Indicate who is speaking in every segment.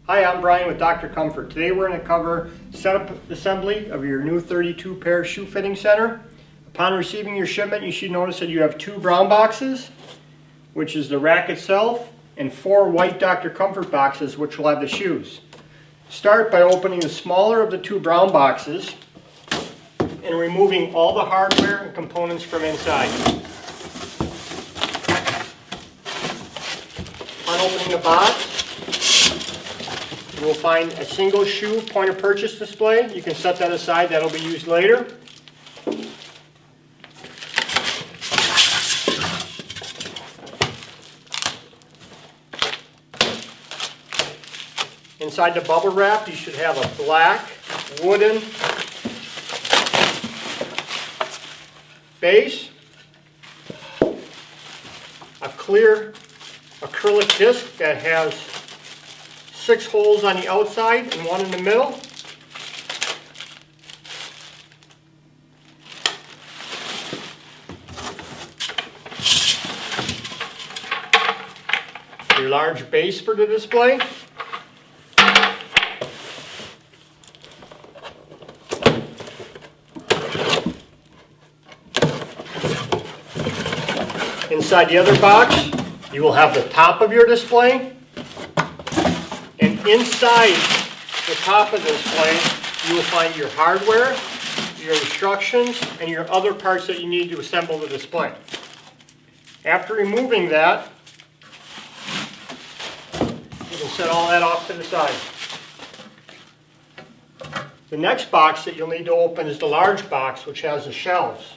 Speaker 1: Hi, I'm Brian with Dr. Comfort. Today we're going to cover setup assembly of your new 32 pair shoe fitting center. Upon receiving your shipment, you should notice that you have 2 brown boxes, which is the rack itself, and 4 white Dr. Comfort boxes, which will have the shoes. Start by opening the smaller of the 2 brown boxes and removing all the hardware and components from inside. On opening the box, you will find a single shoe point of purchase display. You can set that aside, that'll be used later. Inside the bubble wrap, you should have a black wooden base, a clear acrylic disc that has 6 holes on the outside and 1 in the middle. Your large base for the display. Inside the other box, you will have the top of your display. And inside the top of the display, you will find your hardware, your instructions, and your other parts that you need to assemble the display. After removing that, you can set all that off to the side. The next box that you'll need to open is the large box, which has the shelves.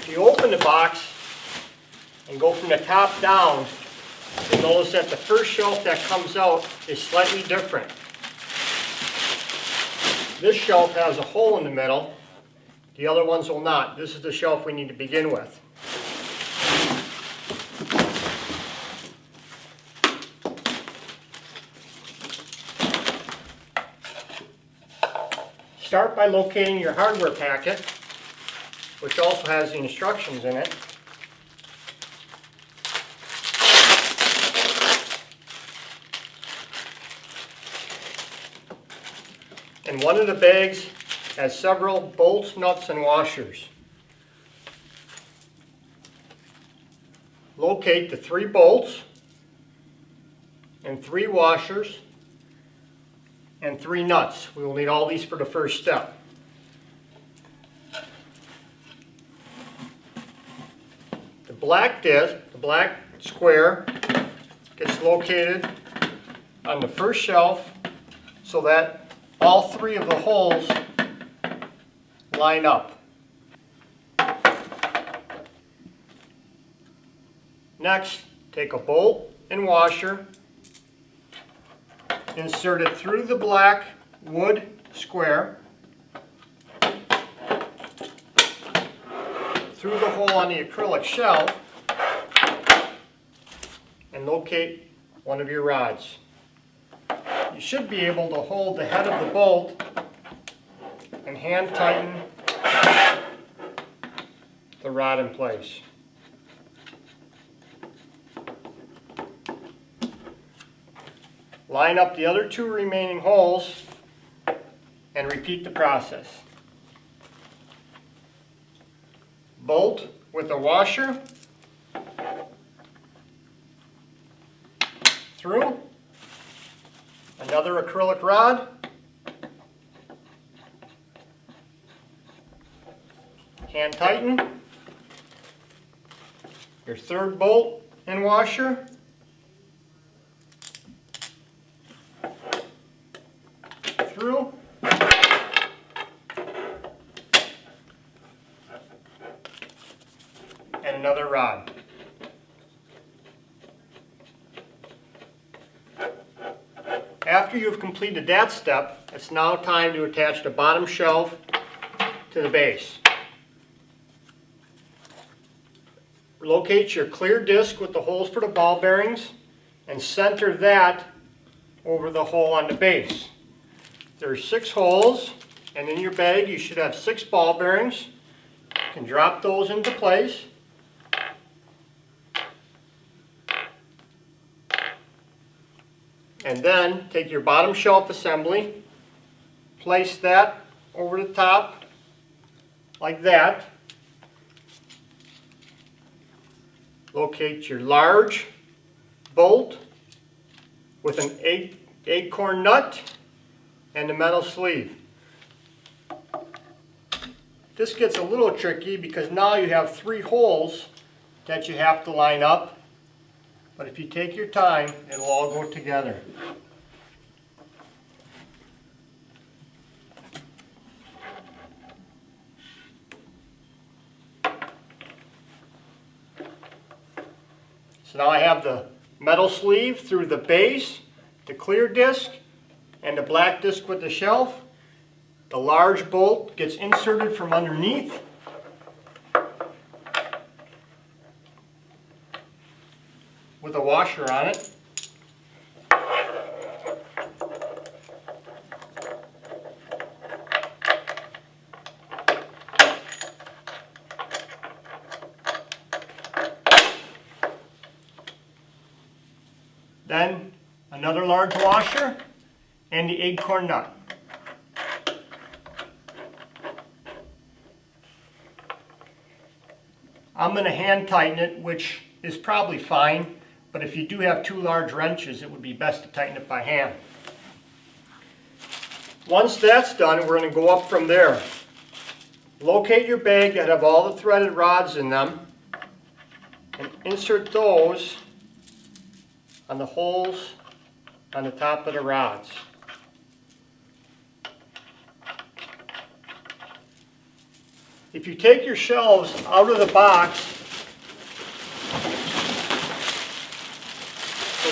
Speaker 1: If you open the box and go from the top down, you'll notice that the first shelf that comes out is slightly different. This shelf has a hole in the middle, the other ones will not. This is the shelf we need to begin with. Start by locating your hardware packet, which also has the instructions in it. And one of the bags has several bolts, nuts, and washers. Locate the 3 bolts and 3 washers and 3 nuts. We will need all these for the first step. The black disc, the black square, gets located on the first shelf so that all 3 of the holes line up. Next, take a bolt and washer, insert it through the black wood square, through the hole on the acrylic shelf, and locate one of your rods. You should be able to hold the head of the bolt and hand tighten the rod in place. Line up the other 2 remaining holes and repeat the process. Bolt with a washer through, another acrylic rod, hand tighten, your 3rd bolt and washer, through, and another rod. After you've completed that step, it's now time to attach the bottom shelf to the base. Locate your clear disc with the holes for the ball bearings and center that over the hole on the base. There's 6 holes, and in your bag you should have 6 ball bearings. You can drop those into place. And then take your bottom shelf assembly, place that over the top like that. Locate your large bolt with an acorn nut and the metal sleeve. This gets a little tricky because now you have 3 holes that you have to line up, but if you take your time, it'll all go together. So now I have the metal sleeve through the base, the clear disc, and the black disc with the shelf. The large bolt gets inserted from underneath. With a washer on it. Then another large washer and the acorn nut. I'm going to hand tighten it, which is probably fine, but if you do have 2 large wrenches, it would be best to tighten it by hand. Once that's done, we're going to go up from there. Locate your bag that have all the threaded rods in them and insert those on the holes on the top of the rods. If you take your shelves out of the box,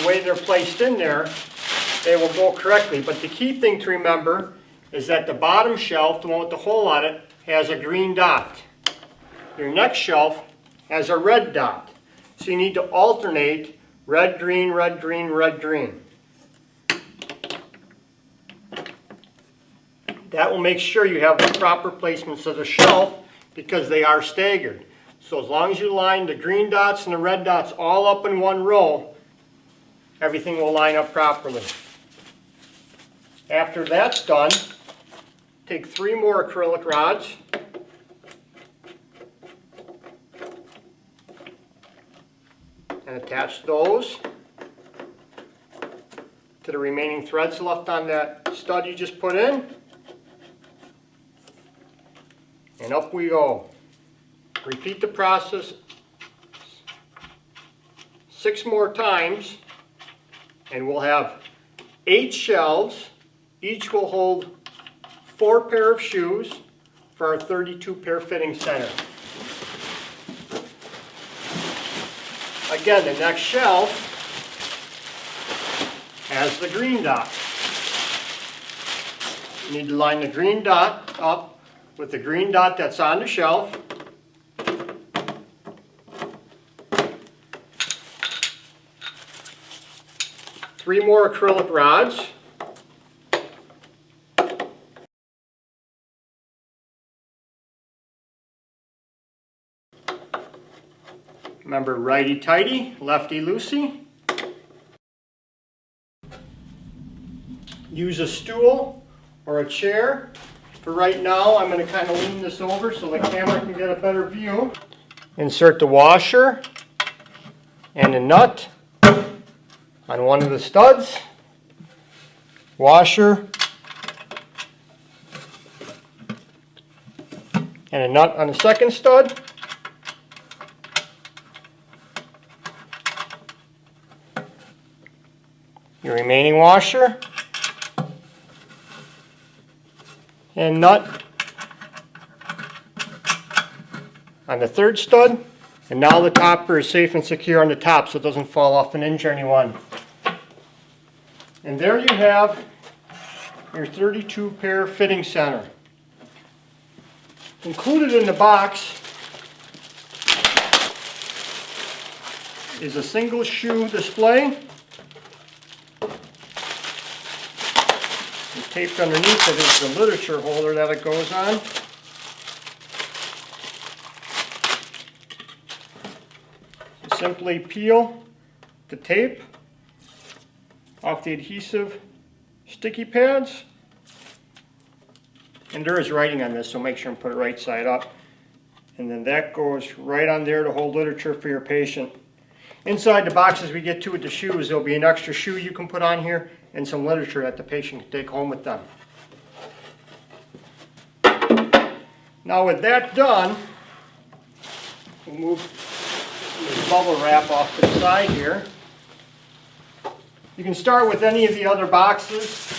Speaker 1: the way they're placed in there, they will go correctly. But the key thing to remember is that the bottom shelf, the one with the hole on it, has a green dot. Your next shelf has a red dot. So you need to alternate red, green, red, green, red, green. That will make sure you have the proper placements of the shelf because they are staggered. So as long as you line the green dots and the red dots all up in one row, everything will line up properly. After that's done, take 3 more acrylic rods. And attach those to the remaining threads left on that stud you just put in. And up we go. Repeat the process 6 more times and we'll have 8 shelves. Each will hold 4 pair of shoes for our 32 pair fitting center. Again, the next shelf has the green dot. You need to line the green dot up with the green dot that's on the shelf. Three more acrylic rods. Remember, righty-tighty, lefty-loosey. Use a stool or a chair. For right now, I'm going to kind of lean this over so the camera can get a better view. Insert the washer and a nut on one of the studs. Washer and a nut on the second stud. Your remaining washer and nut on the third stud, and now the topper is safe and secure on the top so it doesn't fall off and injure anyone. And there you have your 32 pair fitting center. Included in the box is a single shoe display. And taped underneath it is the literature holder that it goes on. You simply peel the tape off the adhesive sticky pads. And there is writing on this, so make sure and put it right side up. And then that goes right on there to hold literature for your patient. Inside the boxes we get to with the shoes, there'll be an extra shoe you can put on here and some literature that the patient can take home with them. Now with that done, we'll move the bubble wrap off to the side here. You can start with any of the other boxes.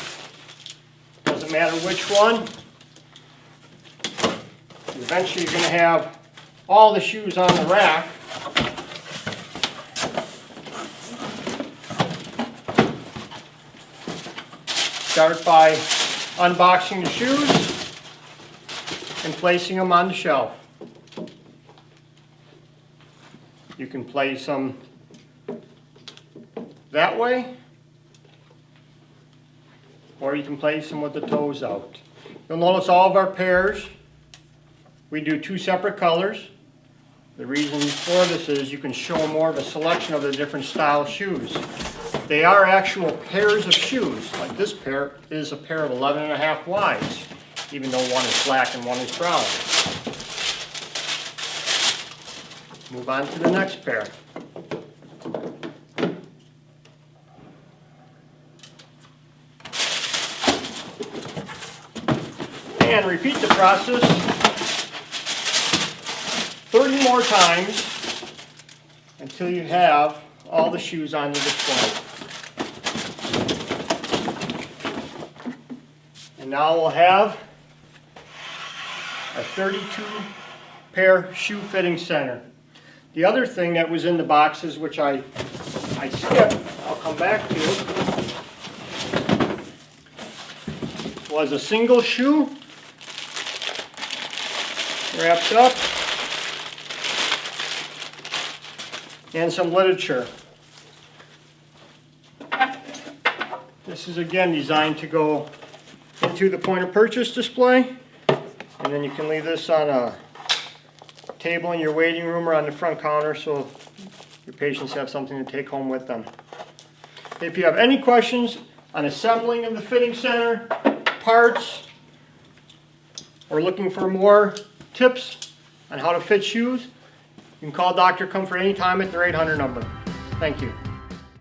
Speaker 1: Doesn't matter which one. Eventually you're going to have all the shoes on the rack. Start by unboxing the shoes and placing them on the shelf. You can place them that way, or you can place them with the toes out. You'll notice all of our pairs, we do two separate colors. The reason for this is you can show more of a selection of the different style shoes. They are actual pairs of shoes. Like this pair is a pair of 11.5 wides, even though one is black and one is brown. Move on to the next pair. And repeat the process 30 more times until you have all the shoes on the display. And now we'll have a 32 pair shoe fitting center. The other thing that was in the boxes, which I skipped, I'll come back to, was a single shoe wrapped up and some literature. This is again designed to go into the point of purchase display, and then you can leave this on a table in your waiting room or on the front counter so your patients have something to take home with them. If you have any questions on assembling of the fitting center, parts, or looking for more tips on how to fit shoes, you can call Dr. Comfort anytime at their 800 number. Thank you.